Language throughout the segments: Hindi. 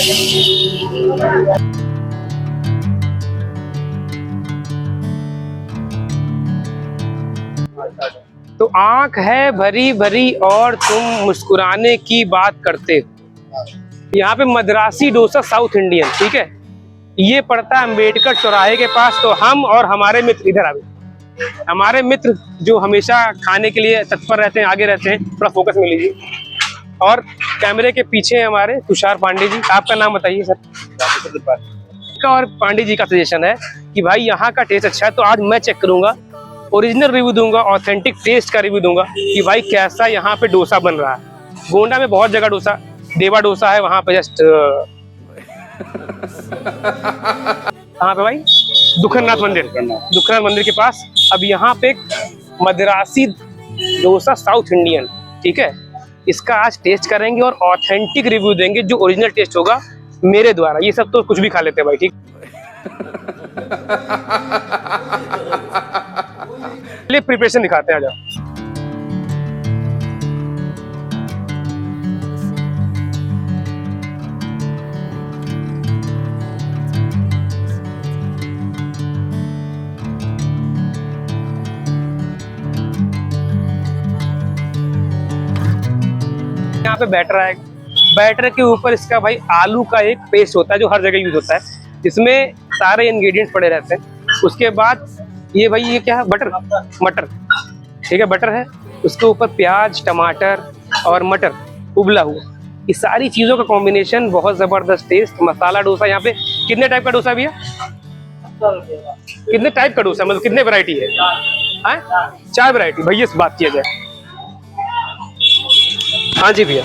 तो आंख है भरी भरी और तुम मुस्कुराने की बात करते हो। यहाँ पे मद्रासी डोसा साउथ इंडियन, ठीक है, ये पड़ता है अम्बेडकर चौराहे के पास। तो हम और हमारे मित्र इधर आ गए, हमारे मित्र जो हमेशा खाने के लिए तत्पर रहते हैं, आगे रहते हैं, थोड़ा फोकस में लीजिए। और कैमरे के पीछे हमारे तुषार पांडे जी। आपका नाम बताइए सर। और पांडे जी का सजेशन है कि भाई यहाँ का टेस्ट अच्छा है, तो आज मैं चेक करूंगा, ओरिजिनल रिव्यू दूंगा, ऑथेंटिक टेस्ट का रिव्यू दूंगा कि भाई कैसा यहाँ पे डोसा बन रहा है। गोंडा में बहुत जगह डोसा, देवा डोसा है वहां पे, जस्ट कहाँ पे भाई, दुखननाथ मंदिर, दुखननाथ मंदिर के पास। अब यहाँ पे मद्रासी डोसा साउथ इंडियन, ठीक है, इसका आज टेस्ट करेंगे और ऑथेंटिक रिव्यू देंगे, जो ओरिजिनल टेस्ट होगा मेरे द्वारा। ये सब तो कुछ भी खा लेते हैं भाई, ठीक। चलिए प्रिपरेशन दिखाते हैं, आ जाओ। यहाँ पे बैटर है, बैटर के ऊपर इसका भाई आलू का एक पेस्ट होता है जो हर जगह यूज होता है, जिसमें सारे इंग्रेडिएंट्स पड़े रहते हैं। उसके बाद ये भाई ये क्या है, बटर, मटर, ठीक है, बटर है। उसके ऊपर प्याज, टमाटर और मटर उबला हुआ, ये सारी चीज़ों का कॉम्बिनेशन, बहुत ज़बरदस्त टेस्ट। मसाला डोसा यहाँ पे कितने टाइप का डोसा भैया, कितने टाइप का डोसा, मतलब कितने वैरायटी है? 4 वैरायटी। भैया से बात किया जाए। हाँ जी भैया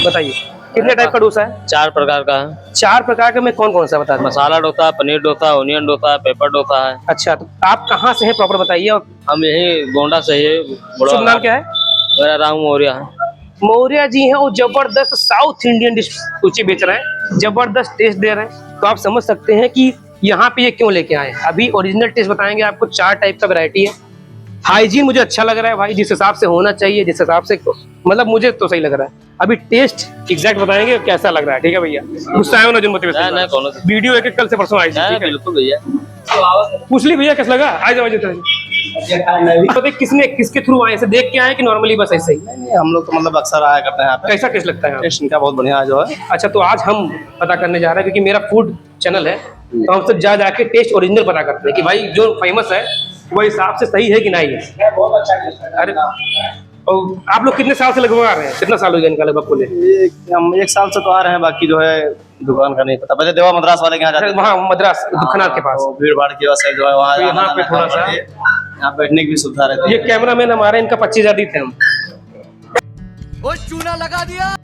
बताइए, कितने टाइप का डोसा है? 4 प्रकार का है। 4 प्रकार का, में कौन कौन सा बता दें? मसाला डोसा, पनीर डोसा, ओनियन डोसा, पेपर डोसा है। अच्छा, तो आप कहाँ से हैं प्रॉपर बताइए। और हम यही गोंडा से ही। शुभ नाम क्या है? मेरा राम मौर्य है। मौर्य जी हैं, वो जबरदस्त साउथ इंडियन डिश कुछ बेच रहे हैं, जबरदस्त टेस्ट दे रहे हैं। तो आप समझ सकते हैं कि यहाँ पे ये क्यों लेके आए। अभी ओरिजिनल टेस्ट बताएंगे आपको। 4 टाइप का वैरायटी है। हाइजीन मुझे अच्छा लग रहा है भाई, जिस हिसाब से होना चाहिए, जिस हिसाब से, मतलब मुझे तो सही लग रहा है। अभी टेस्ट एग्जैक्ट बताएंगे कैसा लग रहा है, ठीक है भैया। गुस्सा है ना जो वीडियो एक कल से परसों आई थी, बिल्कुल भैया। पूछ ली भैया कैसा लगा? आज तो किसने, किसके थ्रू आए, से देख के आए कि नॉर्मली बस ऐसे ही? नहीं, हम लोग तो मतलब अक्सर आया करते हैं यहाँ पे। कैसा टेस्ट लगता है? टेस्ट इनका बहुत बढ़िया जो है। अच्छा, तो आज हम पता करने जा रहे हैं, क्योंकि मेरा फूड चैनल है, तो हम सब जा जाके टेस्ट ओरिजिनल पता करते हैं कि भाई जो फेमस है वो हिसाब से सही है कि नहीं है। बहुत अच्छा। अरे और आप लोग कितने साल से लगभग आ रहे हैं? कितना साल हो गया इनका लगभग खोले? हम 1 साल से तो आ रहे हैं, बाकी जो है दुकान का नहीं पता। पहले देवा मद्रास वाले के यहाँ जाते थे, वहाँ मद्रास दुखनाथ के पास। भीड़ भाड़ की वजह से जो है वहाँ यहाँ पे थोड़ा सा यहाँ बैठने की भी सुविधा रहती है। ये कैमरामैन हमारे, इनका 25,000 दी थे हम। वो चूना लगा दिया।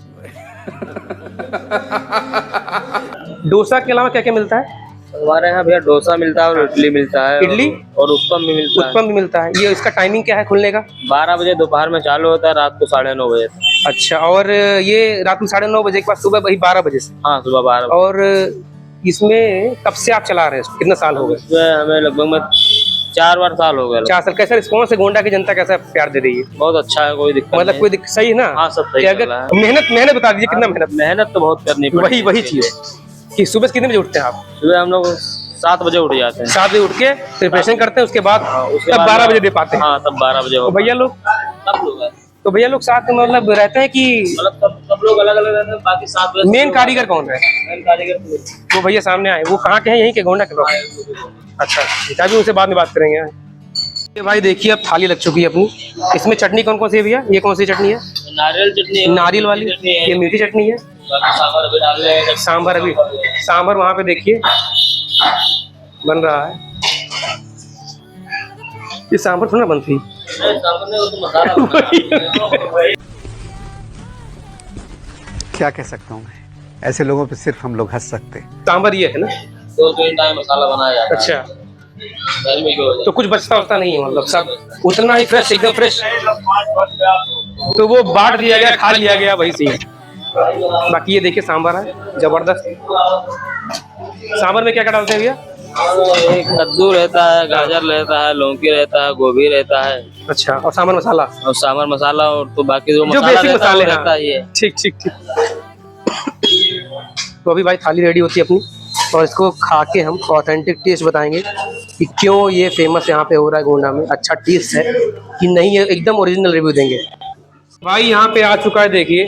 डोसा के अलावा क्या क्या मिलता है हमारे यहाँ भैया? डोसा मिलता है और इडली मिलता है। इडली और उत्पम भी मिलता है। उत्पम भी मिलता है। ये इसका टाइमिंग क्या है खुलने का? 12 बजे दोपहर में चालू होता है, रात को 9:30 बजे। अच्छा, और ये रात में 9:30 बजे के बाद सुबह वही 12 बजे से? हाँ, सुबह 12 बजे। और इसमें कब से आप चला रहे हैं? कितना साल हो गए? इसमें हमें लगभग 4 साल हो गए। 4 साल। कैसा रिस्पॉन्स है? गोंडा की जनता कैसा प्यार दे रही है? बहुत अच्छा है, कोई दिक्कत मतलब कोई सही है ना? हाँ, सब सही अगर चल रहा है। मेहनत बता दीजिए, कितना मेहनत? मेहनत तो बहुत करनी पड़ती वही चीज है कि सुबह कितने बजे उठते हैं आप? सुबह हम लोग 7 बजे उठ जाते हैं। 7 बजे उठ के प्रिपरेशन करते हैं, उसके बाद तब 12 बजे दे पाते हैं। हाँ, तब 12 बजे तो भैया लोग, सब लोग हैं। तो भैया लोग साथ में मतलब रहते हैं कि मतलब सब लोग अलग अलग रहते हैं, बाकी 7 बजे। मेन कारीगर कौन है? मेन कारीगर वो भैया सामने आए, वो कहाँ के हैं? यहीं के गोंडा के लोग? अच्छा, अभी उनसे बाद में बात करेंगे। ये भाई देखिए, अब थाली लग चुकी है अपनी। इसमें चटनी कौन कौन सी है भैया? ये कौन सी चटनी है? नारियल चटनी, नारियल वाली। ये मीठी चटनी है। सांभर भी डाल रहे हैं। सांभर, अभी सांभर वहाँ पे देखिए बन रहा है। ये सांभर थोड़ा बनती है। क्या कह सकता हूँ मैं, ऐसे लोगों पे सिर्फ हम लोग हंस सकते हैं। सांभर ये है ना? 2-3 टाइम मसाला बनाया जाता है। अच्छा, तो कुछ बचता होता नहीं है, मतलब सब उतना ही फ्रेश, एकदम फ्रेश। तो वो बांट दिया गया, खा लिया गया, वही सही। बाकी ये देखिए सांभर है, जबरदस्त। सांभर में क्या क्या डालते हैं भैया? कद्दू रहता है, गाजर रहता है, लौकी रहता है, गोभी रहता है। अच्छा, और सांभर मसाला? और सांभर मसाला, और तो बाकी जो बेसिक मसाले रहता है ये। ठीक ठीक ठीक। तो अभी भाई थाली रेडी होती है अपनी, और इसको खा के हम ऑथेंटिक टेस्ट बताएंगे कि क्यों ये फेमस यहाँ पे हो रहा है गोंडा में, अच्छा टेस्ट है कि नहीं है, एकदम ओरिजिनल रिव्यू देंगे। भाई यहाँ पे आ चुका है, देखिए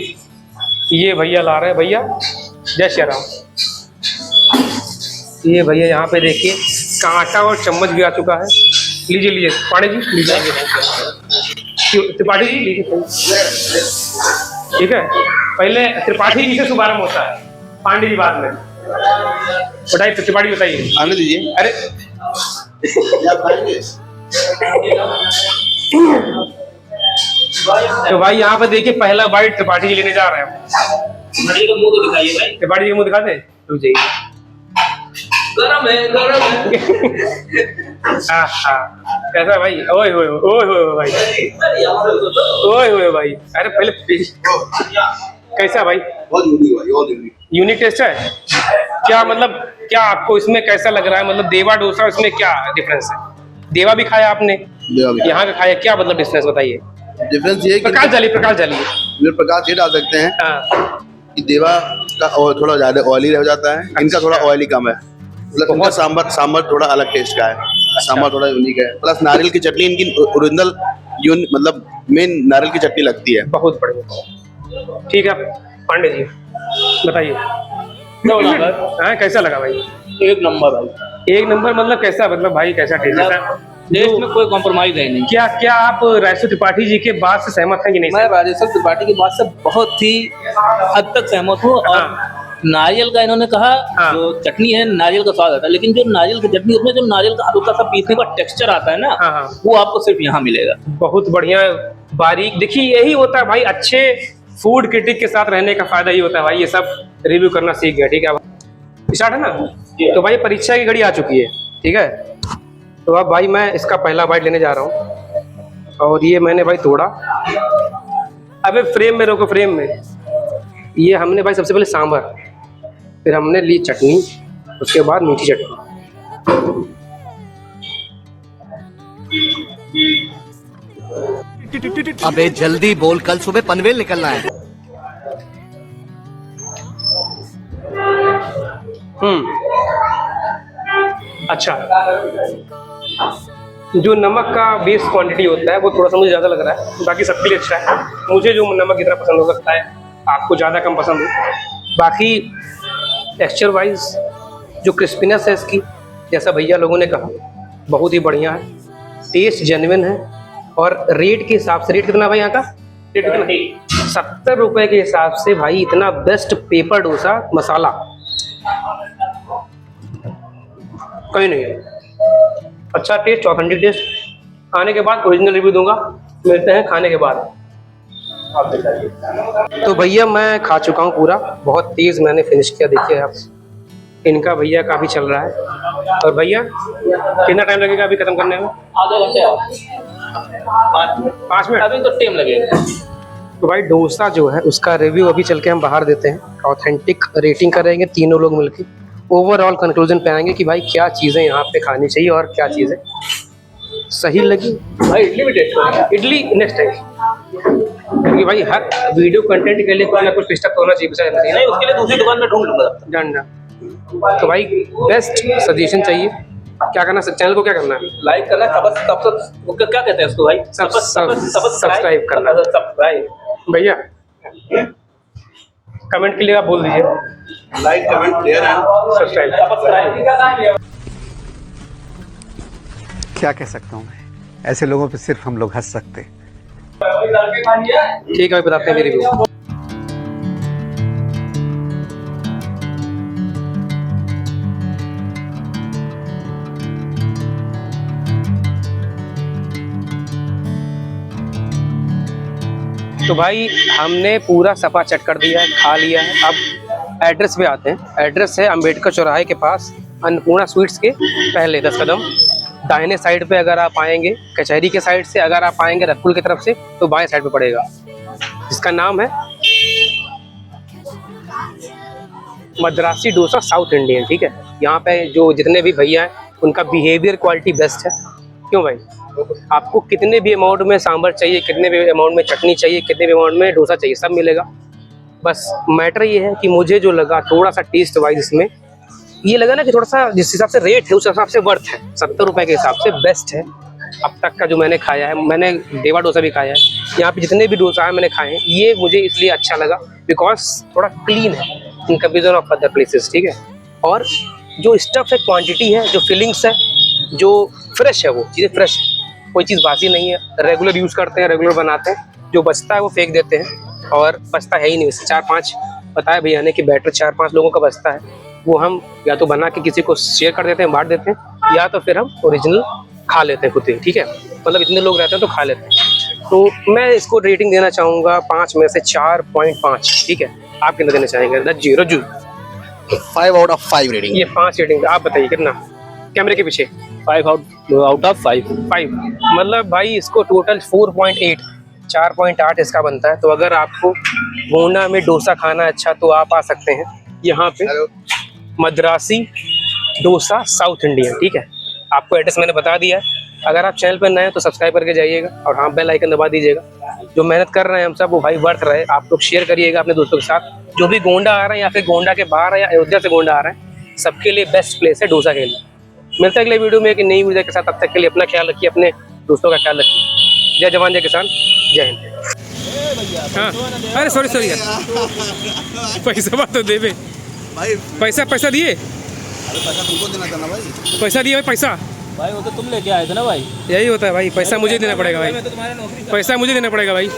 ये भैया ला रहे हैं, भैया जय श्री राम। ये भैया यहाँ पे देखिए कांटा और चम्मच भी आ चुका है। लीजिए लीजिए पांडे जी, लीजिए त्रिपाठी जी, लीजिए। ठीक है, पहले त्रिपाठी जी से शुभारंभ होता है, पांडे जी बाद में। बताइए त्रिपाठी बताइए। आने दीजिए। अरे तो भाई यहाँ पे देखिए पहला बाइट त्रिपाठी जी लेने जा रहे हैं। त्रिपाठी का मुंह तो दिखाइए भाई। त्रिपाठी जी मुंह दिखा दे, रुक जाइए। गरम है, गरम है। कैसा भाई? ओए होए ओए होए भाई, ओए होए भाई। अरे पहले कैसा भाई? बहुत यूनिक भाई, बहुत यूनिक। यूनिक टेस्ट है क्या? मतलब क्या आपको इसमें कैसा लग रहा है? मतलब देवा डोसा इसमें क्या डिफरेंस है? देवा भी खाया आपने, यहाँ का खाया, क्या मतलब डिफरेंस बताइए? डिफरेंस ये है कि प्रकाश डालिए, प्रकाश डालिए। प्रकाश ये डाल सकते हैं हाँ, कि देवा का थोड़ा ज्यादा ऑयली रह जाता है, इनका थोड़ा ऑयली कम है। प्लस इनका सांभर थोड़ा अलग टेस्ट का है, सांभर थोड़ा यूनिक है। प्लस नारियल की चटनी इनकी ओरिजिनल मतलब मेन नारियल की चटनी लगती है। बहुत बढ़िया। ठीक है पांडे जी बताइए, हाँ कैसा लगा भाई? एक नंबर भाई, एक नंबर। मतलब कैसा, मतलब भाई कैसा टेस्ट है? टेस्ट में कोई कॉम्प्रोमाइज है नहीं। क्या क्या आप राजेश त्रिपाठी जी के बात से सहमत हैं कि नहीं? मैं राजेश त्रिपाठी की बात से बहुत ही हद तक सहमत हूँ। और नारियल का इन्होंने कहा, हाँ। जो चटनी है नारियल का स्वाद आता है, लेकिन जो नारियल की चटनी उसमें जो नारियल का हल्का सा पीसने का टेक्सचर आता है ना, हाँ, हाँ। वो आपको सिर्फ यहाँ मिलेगा। बहुत बढ़िया बारीक। देखिए यही होता है भाई, अच्छे फूड क्रिटिक के साथ रहने का फायदा ही होता है भाई, ये सब रिव्यू करना सीख गया। ठीक है, स्टार्ट है ना? तो भाई परीक्षा की घड़ी आ चुकी है, ठीक है। तो अब भाई मैं इसका पहला बाइट लेने जा रहा हूँ, और ये मैंने भाई तोड़ा। अबे फ्रेम में रोको, फ्रेम में। ये हमने भाई सबसे पहले सांभर, फिर हमने ली चटनी, उसके बाद मीठी चटनी। अबे जल्दी बोल, कल सुबह पनवेल निकलना है। अच्छा, जो नमक का बेस क्वांटिटी होता है वो थोड़ा सा मुझे ज़्यादा लग रहा है, बाकी सबके लिए अच्छा है। मुझे जो नमक इतना पसंद हो सकता है, आपको ज़्यादा कम पसंद हो। बाकी टेक्सचर वाइज जो क्रिस्पीनेस है इसकी, जैसा भैया लोगों ने कहा, बहुत ही बढ़िया है। टेस्ट जेन्युइन है, और रेट के हिसाब से, रेट कितना भाई यहाँ का? रेट कितना? 70 रुपये के हिसाब से भाई इतना बेस्ट पेपर डोसा मसाला कहीं नहीं है। अच्छा टेस्ट, ऑथेंटिक टेस्ट। खाने के बाद ओरिजिनल रिव्यू दूंगा, मिलते हैं खाने के बाद। तो भैया मैं खा चुका हूँ पूरा, बहुत तेज़ मैंने फिनिश किया। देखिए आप, इनका भैया का भी चल रहा है। और भैया कितना टाइम लगेगा अभी खत्म करने में? आधे घंटे, 5 मिनट अभी तो टाइम लगेगा। तो भाई डोसा जो है उसका रिव्यू अभी चल के हम बाहर देते हैं, ऑथेंटिक रेटिंग करेंगे तीनों लोग मिलके। ओवरऑल कंक्लूजन पे आएंगे कि भाई क्या चीज़ें यहाँ पे खानी चाहिए और क्या चीज़ें सही लगी। भाई इडली भी टेस्ट करेंगे। इडली नेक्स्ट टाइम, क्योंकि भाई हर वीडियो कंटेंट के लिए कुछ ना कुछ डिस्टर्ब होना चाहिए। नहीं, उसके लिए दूसरी दुकान में ढूंढ लूंगा। डन। तो भाई बेस्ट सजेशन चाहिए, क्या करना? चैनल को क्या करना है? लाइक करना, क्या कहते हैं उसको भाई? सब्सक्राइब करना। सब्सक्राइब भैया कमेंट के लिए आप बोल दीजिए, like, comment, share and subscribe. क्या कह सकता हूँ मैं, ऐसे लोगों पे सिर्फ हम लोग हंस सकते हैं। ठीक है भाई, बताते हैं रिव्यू। तो भाई हमने पूरा सफा चट कर दिया है, खा लिया है। अब एड्रेस पे आते हैं। एड्रेस है अंबेडकर चौराहे के पास, अन्नपूर्णा स्वीट्स के पहले 10 कदम दाहिने साइड पे। अगर आप आएंगे कचहरी के साइड से, अगर आप आएंगे रतपुल की तरफ से, तो बाएं साइड पे पड़ेगा, जिसका नाम है मद्रासी डोसा साउथ इंडियन। ठीक है, यहाँ पे जो जितने भी भैया हैं उनका बिहेवियर क्वालिटी बेस्ट है। क्यों भाई? आपको कितने भी अमाउंट में सांभर चाहिए, कितने भी अमाउंट में चटनी चाहिए, कितने भी अमाउंट में डोसा चाहिए, सब मिलेगा। बस मैटर ये है कि मुझे जो लगा थोड़ा सा टेस्ट वाइज इसमें ये लगा ना कि थोड़ा सा जिस हिसाब से रेट है उस हिसाब से वर्थ है, 70 रुपये के हिसाब से बेस्ट है अब तक का जो मैंने खाया है। मैंने देवा डोसा भी खाया है, यहाँ पे जितने भी डोसा है मैंने खाए हैं, ये मुझे इसलिए अच्छा लगा बिकॉज थोड़ा क्लीन है in comparison of other places, ठीक है। और जो स्टफ है, क्वांटिटी है, जो फिलिंग्स है, जो फ्रेश है, वो चीज़ें फ्रेश है, कोई चीज़ बासी नहीं है, रेगुलर यूज़ करते हैं, रेगुलर बनाते हैं, जो बचता है वो फेंक देते हैं और बचता है ही नहीं। वैसे 4-5 बताया भैया ने कि बैटर 4-5 लोगों का बचता है, वो हम या तो बना के किसी को शेयर कर देते हैं, बांट देते हैं, या तो फिर हम ओरिजिनल खा लेते हैं खुद ही, ठीक है। मतलब इतने लोग रहते हैं तो खा लेते हैं। तो मैं इसको रेटिंग देना चाहूँगा 5 में से 4.5, ठीक है। आप कितना देना चाहेंगे? रज्जू 5 out of 5 रेटिंग। ये 5 रेटिंग, आप बताइए कितना कैमरे के पीछे? 5 out of 5। 5 मतलब भाई इसको टोटल 4.8, 4.8 इसका बनता है। तो अगर आपको गोंडा में डोसा खाना अच्छा तो आप आ सकते हैं यहाँ पे, मद्रासी डोसा साउथ इंडियन, ठीक है। आपको एड्रेस मैंने बता दिया है। अगर आप चैनल पर नए हैं तो सब्सक्राइब करके जाइएगा और हाँ बेल आइकन दबा दीजिएगा। जो मेहनत कर रहे हैं हम सब वो भाई वर्थ रहे, आप लोग शेयर करिएगा अपने दोस्तों के साथ। जो भी गोंडा आ रहे हैं या फिर गोंडा के बाहर है या अयोध्या से गोंडा आ रहे हैं, सबके लिए बेस्ट प्लेस है डोसा के लिए। मिलता है अगले वीडियो में एक नई वीडियो के साथ। तब तक के लिए अपना ख्याल रखिए, अपने दोस्तों का ख्याल रखिए। जय जवान जय किसान, जय हिंद। हाँ अरे सॉरी यार, पैसा बात तो दे बे भाई पैसा दिए, पैसा तुमको देना था ना भाई। पैसा दिए भाई, पैसा भाई वो तो तुम लेके आए थे ना भाई। यही होता है भाई, पैसा मुझे देना पड़ेगा भाई, मैं तो तुम्हारे नौकरी पैसा मुझे देना पड़ेगा भाई।